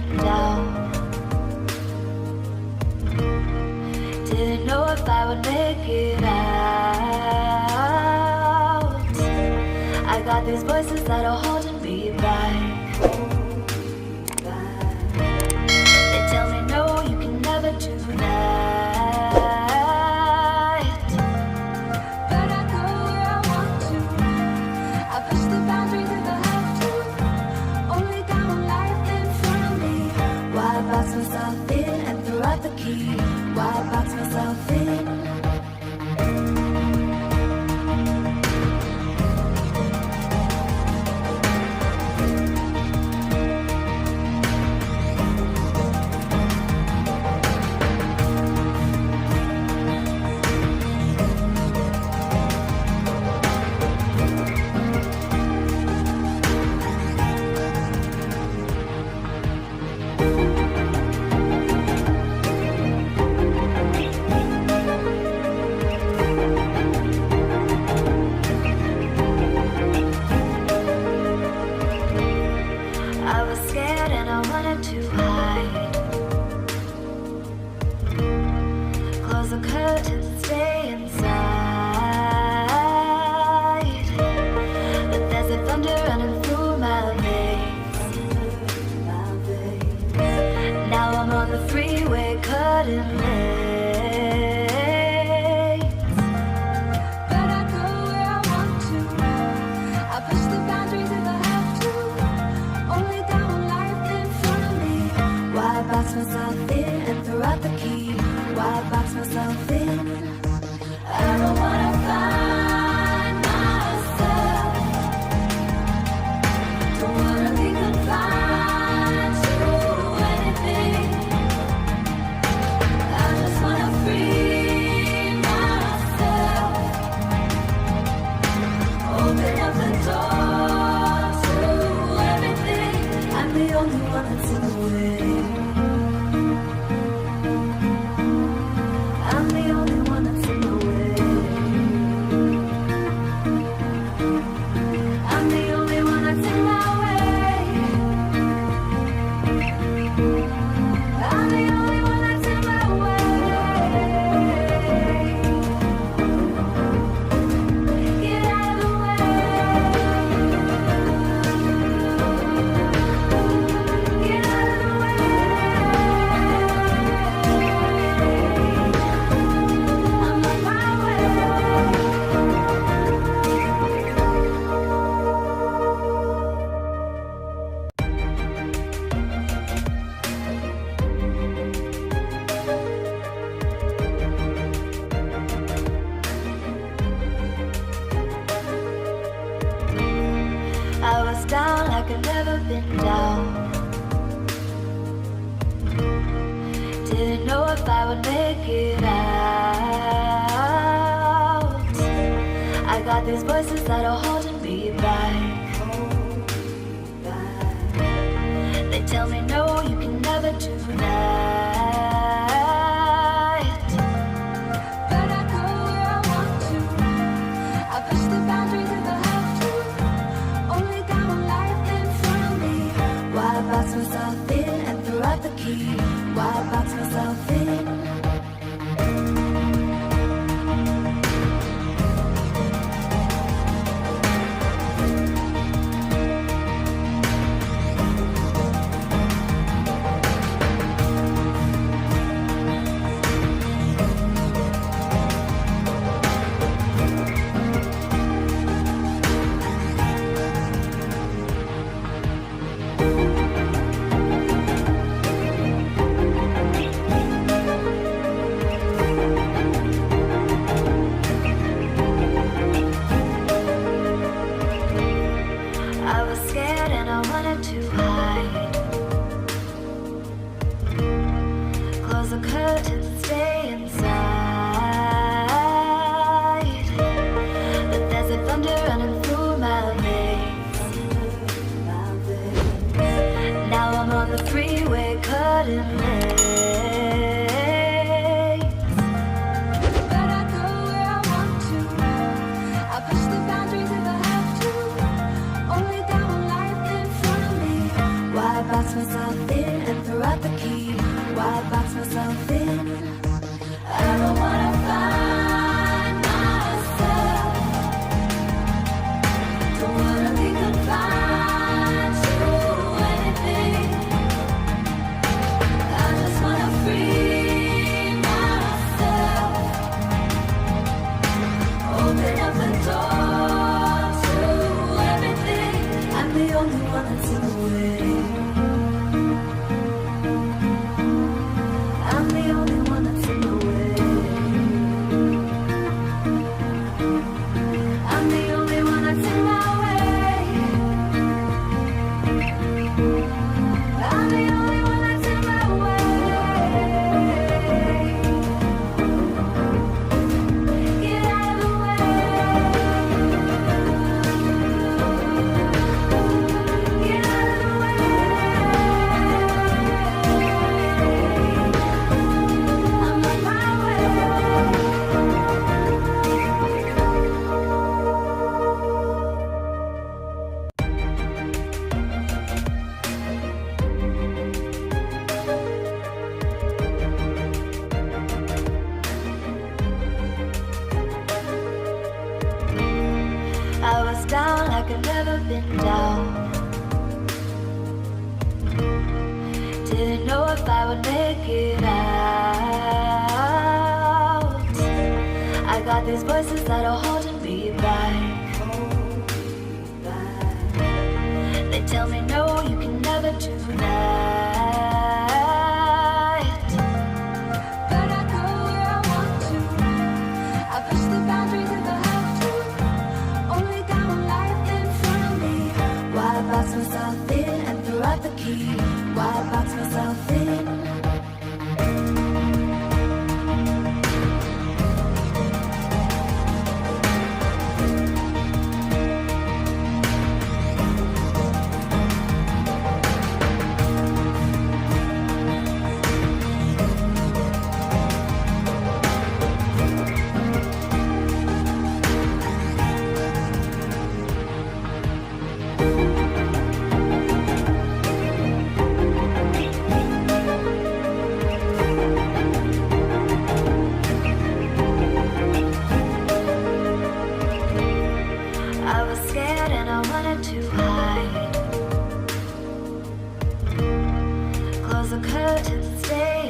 been down. Didn't know if I would make it out. I got these voices that are holding me back. They tell me no, you can never do that. But I go where I want to. I push the boundaries if I have to. Only got one life in front of me. Why box myself in and throw out the key? Why box myself in? I was scared and I wanted to hide. Close the curtains, stay inside. But there's a thunder running through my veins. Now I'm on the freeway cutting lanes. But I go where I want to. I push the boundaries if I have to. Only got one life in front of me. Why box myself in and throw out the key? Why box myself in? I don't wanna find myself. Don't wanna be confined to anything. I just wanna free myself. Open up the door to everything. I'm the only one that's in the way. I'm the only one that's in the way. I'm the only one that's in my way. I'm the only one that's in my way. Get out of the way. Get out of the way. I'm on my way. I was down like I'd never been down. Didn't know if I would make it out. I got these voices that are holding me back. They tell me no, you can never do that. But I go where I want to. I push the boundaries if I have to. Only got one life in front of me. Why box myself in and throw out the key? Why box myself in? I was scared and I wanted to hide. Close the curtains, stay inside. But there's a thunder running through my veins. Now I'm on the freeway cutting lanes. But I go where I want to. I push the boundaries if I have to. Only got one life in front of me. Why box myself in and throw out the key. Why box myself in? I don't wanna find myself. Don't wanna be confined to anything. I just wanna free myself. Open up the door to everything. I'm the only one that's in the way. I'm the only one that's in the way. I'm the only one that's in my way. I'm the only one that's in my way. Get out of the way. Get out of the way. I'm on my way. I was down like I'd never been down. Didn't know if I would make it out. I got these voices that are holding me back. They tell me no, you can never do that. But I go where I want to. I push the boundaries if I have to. Only got one life in front of me. Why box myself in and throw out the key? Why box myself in? I was scared and I wanted to hide. Close the curtains, stay